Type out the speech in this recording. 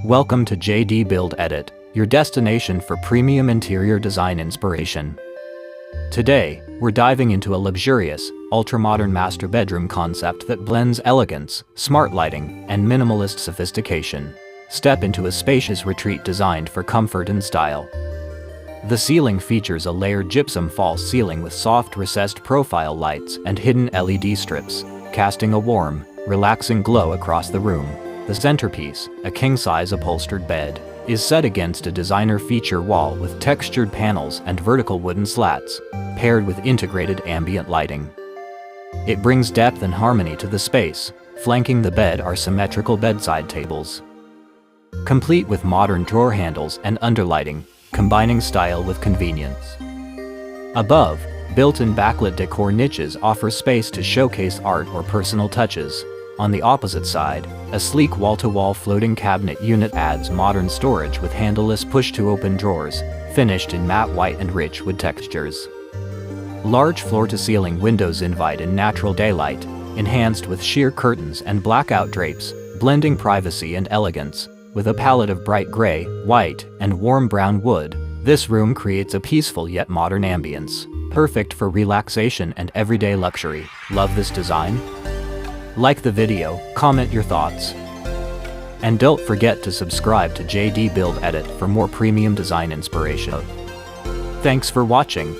Welcome to JD Build Edit, your destination for premium interior design inspiration. Today, we're diving into a luxurious, ultra-modern master bedroom concept that blends elegance, smart lighting, and minimalist sophistication. Step into a spacious retreat designed for comfort and style. The ceiling features a layered gypsum false ceiling with soft recessed profile lights and hidden LED strips, casting a warm, relaxing glow across the room. The centerpiece, a king-size upholstered bed, is set against a designer feature wall with textured panels and vertical wooden slats, paired with integrated ambient lighting. It brings depth and harmony to the space. Flanking the bed are symmetrical bedside tables, complete with modern drawer handles and underlighting, combining style with convenience. Above, built-in backlit decor niches offer space to showcase art or personal touches. On the opposite side, a sleek wall-to-wall floating cabinet unit adds modern storage with handleless push-to-open drawers, finished in matte white and rich wood textures. Large floor-to-ceiling windows invite in natural daylight, enhanced with sheer curtains and blackout drapes, blending privacy and elegance. With a palette of bright gray, white, and warm brown wood, this room creates a peaceful yet modern ambience, perfect for relaxation and everyday luxury. Love this design? Like the video, comment your thoughts. And don't forget to subscribe to JD Build Edit for more premium design inspiration. Thanks for watching.